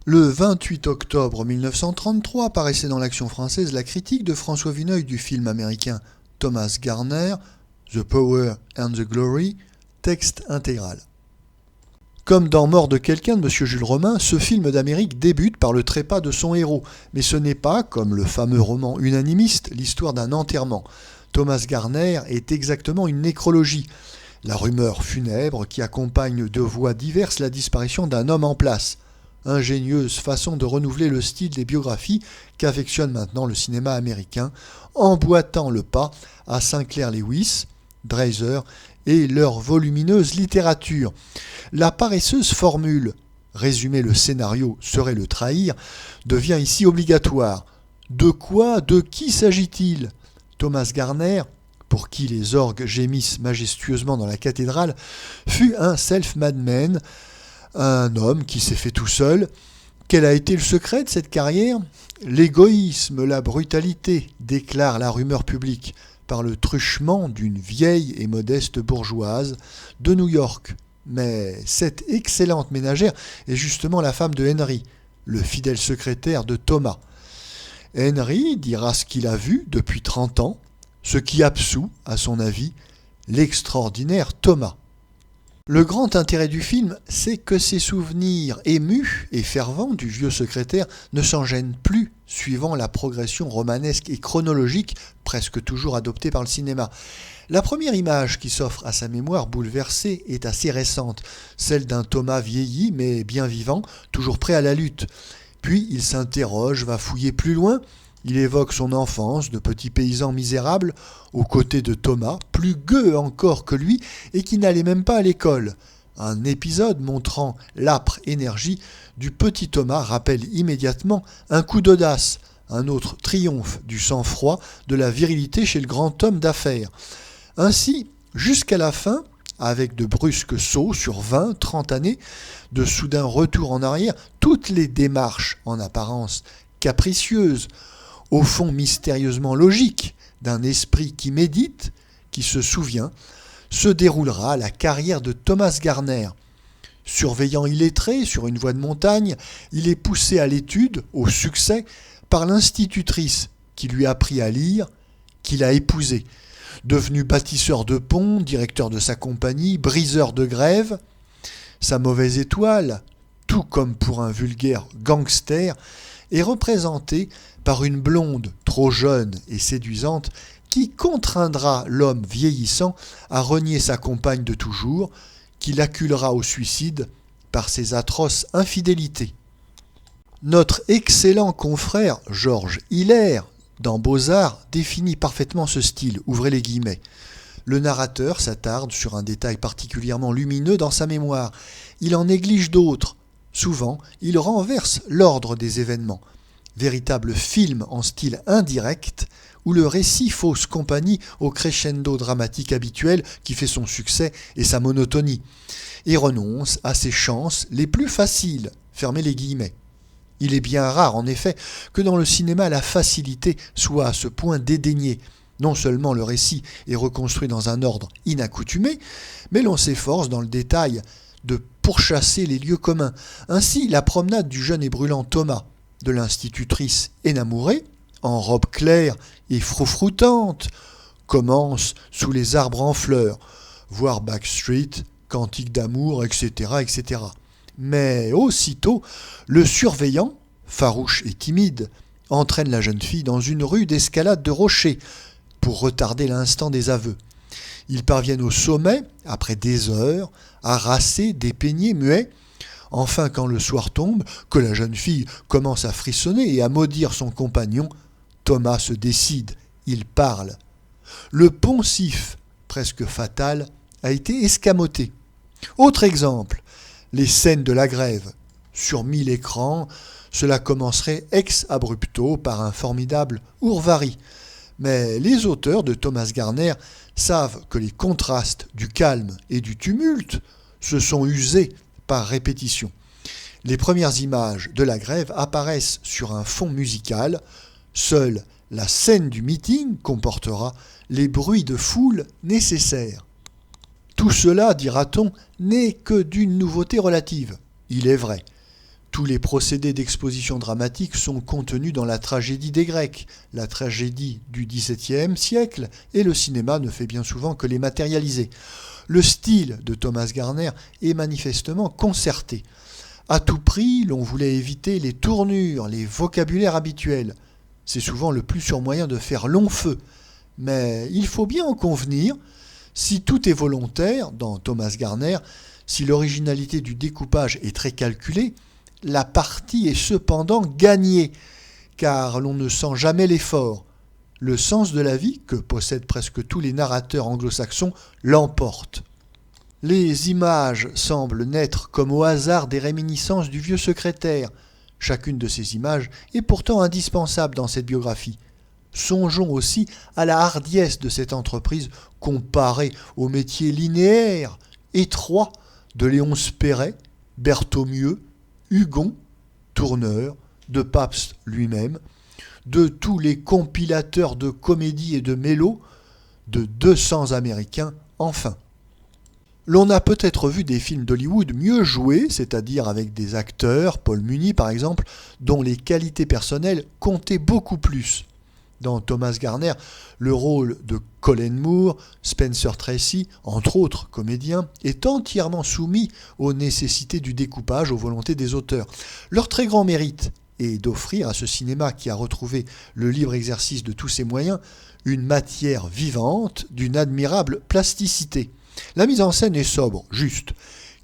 Le 28 octobre 1933 paraissait dans l'Action française la critique de François Vineuil du film américain Thomas Garner, The Power and the Glory, texte intégral. Comme dans Mort de quelqu'un de M. Jules Romain, ce film d'Amérique débute par le trépas de son héros, mais ce n'est pas, comme le fameux roman unanimiste, l'histoire d'un enterrement. Thomas Garner est exactement une nécrologie, la rumeur funèbre qui accompagne de voix diverses la disparition d'un homme en place. Ingénieuse façon de renouveler le style des biographies qu'affectionne maintenant le cinéma américain, emboîtant le pas à Sinclair Lewis, Dreiser et leur volumineuse littérature. La paresseuse formule « résumer le scénario serait le trahir » devient ici obligatoire. De quoi, de qui s'agit-il ? Thomas Garner, pour qui les orgues gémissent majestueusement dans la cathédrale, fut un self-made man, un homme qui s'est fait tout seul. Quel a été le secret de cette carrière ? L'égoïsme, la brutalité, déclare la rumeur publique, par le truchement d'une vieille et modeste bourgeoise de New York. Mais cette excellente ménagère est justement la femme de Henry, le fidèle secrétaire de Thomas. Henry dira ce qu'il a vu depuis 30 ans, ce qui absout, à son avis, l'extraordinaire Thomas. Le grand intérêt du film, c'est que ces souvenirs émus et fervents du vieux secrétaire ne s'en gênent plus, suivant la progression romanesque et chronologique presque toujours adoptée par le cinéma. La première image qui s'offre à sa mémoire bouleversée est assez récente, celle d'un Thomas vieilli mais bien vivant, toujours prêt à la lutte. Puis il s'interroge, va fouiller plus loin. Il évoque son enfance de petit paysan misérable, aux côtés de Thomas, plus gueux encore que lui et qui n'allait même pas à l'école. Un épisode montrant l'âpre énergie du petit Thomas rappelle immédiatement un coup d'audace, un autre triomphe du sang-froid, de la virilité chez le grand homme d'affaires. Ainsi, jusqu'à la fin, avec de brusques sauts sur 20, 30 années, de soudains retours en arrière, toutes les démarches en apparence capricieuses, au fond mystérieusement logique, d'un esprit qui médite, qui se souvient, se déroulera la carrière de Thomas Garner. Surveillant illettré sur une voie de montagne, il est poussé à l'étude, au succès, par l'institutrice qui lui a appris à lire, qu'il a épousée. Devenu bâtisseur de ponts, directeur de sa compagnie, briseur de grève, sa mauvaise étoile, tout comme pour un vulgaire gangster, est représentée par une blonde trop jeune et séduisante qui contraindra l'homme vieillissant à renier sa compagne de toujours, qui l'acculera au suicide par ses atroces infidélités. Notre excellent confrère Georges Hilaire, dans Beaux-Arts, définit parfaitement ce style, ouvrez les guillemets. Le narrateur s'attarde sur un détail particulièrement lumineux dans sa mémoire. Il en néglige d'autres. Souvent, il renverse l'ordre des événements. Véritable film en style indirect, où le récit fausse compagnie au crescendo dramatique habituel qui fait son succès et sa monotonie, et renonce à ses chances les plus faciles, fermez les guillemets. Il est bien rare, en effet, que dans le cinéma la facilité soit à ce point dédaignée. Non seulement le récit est reconstruit dans un ordre inaccoutumé, mais l'on s'efforce dans le détail de pourchasser les lieux communs. Ainsi, la promenade du jeune et brûlant Thomas, de l'institutrice énamourée, en robe claire et froufroutante, commence sous les arbres en fleurs, voir Backstreet, Cantique d'amour, etc., etc. Mais aussitôt, le surveillant, farouche et timide, entraîne la jeune fille dans une rude escalade de rochers pour retarder l'instant des aveux. Ils parviennent au sommet, après des heures, harassés, dépeignés, muets. Enfin, quand le soir tombe, que la jeune fille commence à frissonner et à maudire son compagnon, Thomas se décide, il parle. Le poncif, presque fatal, a été escamoté. Autre exemple, les scènes de la grève. Sur 1000 écrans, cela commencerait ex abrupto par un formidable ourvari. Mais les auteurs de Thomas Garner savent que les contrastes du calme et du tumulte se sont usés par répétition. Les premières images de la grève apparaissent sur un fond musical. Seule la scène du meeting comportera les bruits de foule nécessaires. Tout cela, dira-t-on, n'est que d'une nouveauté relative. Il est vrai. Tous les procédés d'exposition dramatique sont contenus dans la tragédie des Grecs, la tragédie du XVIIe siècle, et le cinéma ne fait bien souvent que les matérialiser. Le style de Thomas Garner est manifestement concerté. À tout prix, l'on voulait éviter les tournures, les vocabulaires habituels. C'est souvent le plus sûr moyen de faire long feu. Mais il faut bien en convenir, si tout est volontaire dans Thomas Garner, si l'originalité du découpage est très calculée, la partie est cependant gagnée, car l'on ne sent jamais l'effort. Le sens de la vie, que possèdent presque tous les narrateurs anglo-saxons, l'emporte. Les images semblent naître comme au hasard des réminiscences du vieux secrétaire. Chacune de ces images est pourtant indispensable dans cette biographie. Songeons aussi à la hardiesse de cette entreprise comparée au métier linéaire, étroit, de Léonce Perret, Berthommieux, Hugon, Tourneur, de Pabst lui-même, de tous les compilateurs de comédies et de mélos, de 200 Américains, enfin. L'on a peut-être vu des films d'Hollywood mieux joués, c'est-à-dire avec des acteurs, Paul Muni par exemple, dont les qualités personnelles comptaient beaucoup plus. Dans Thomas Garner, le rôle de Colin Moore, Spencer Tracy, entre autres comédiens, est entièrement soumis aux nécessités du découpage, aux volontés des auteurs. Leur très grand mérite est d'offrir à ce cinéma qui a retrouvé le libre exercice de tous ses moyens une matière vivante d'une admirable plasticité. La mise en scène est sobre, juste.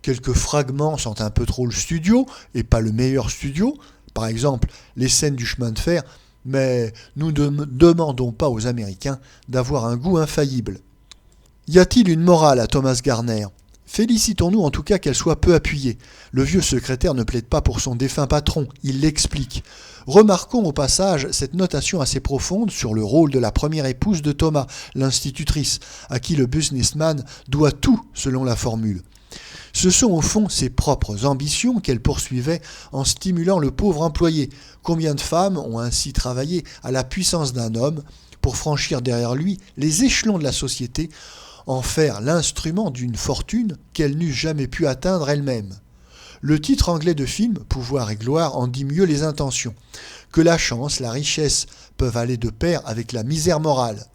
Quelques fragments sentent un peu trop le studio, et pas le meilleur studio, par exemple les scènes du chemin de fer, mais nous ne demandons pas aux Américains d'avoir un goût infaillible. Y a-t-il une morale à Thomas Garner ? Félicitons-nous en tout cas qu'elle soit peu appuyée. Le vieux secrétaire ne plaide pas pour son défunt patron, il l'explique. Remarquons au passage cette notation assez profonde sur le rôle de la première épouse de Thomas, l'institutrice, à qui le businessman doit tout selon la formule. Ce sont au fond ses propres ambitions qu'elle poursuivait en stimulant le pauvre employé. Combien de femmes ont ainsi travaillé à la puissance d'un homme pour franchir derrière lui les échelons de la société, en faire l'instrument d'une fortune qu'elle n'eût jamais pu atteindre elle-même. Le titre anglais de film, Pouvoir et gloire, en dit mieux les intentions. Que la chance, la richesse peuvent aller de pair avec la misère morale.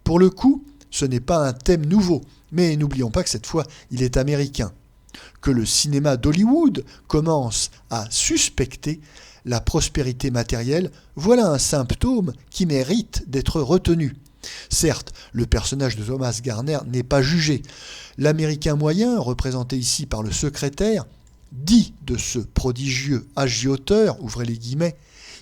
Pour le coup, ce n'est pas un thème nouveau, mais n'oublions pas que cette fois, il est américain. Que le cinéma d'Hollywood commence à suspecter la prospérité matérielle, voilà un symptôme qui mérite d'être retenu. Certes, le personnage de Thomas Garner n'est pas jugé. L'Américain moyen, représenté ici par le secrétaire, dit de ce prodigieux agioteur, ouvrez les guillemets,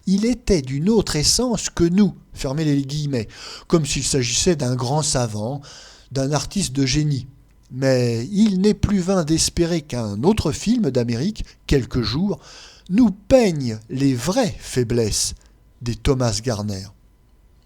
il était d'une autre essence que nous, fermez les guillemets, comme s'il s'agissait d'un grand savant, d'un artiste de génie. Mais il n'est plus vain d'espérer qu'un autre film d'Amérique, quelques jours, nous peigne les vraies faiblesses des Thomas Garner.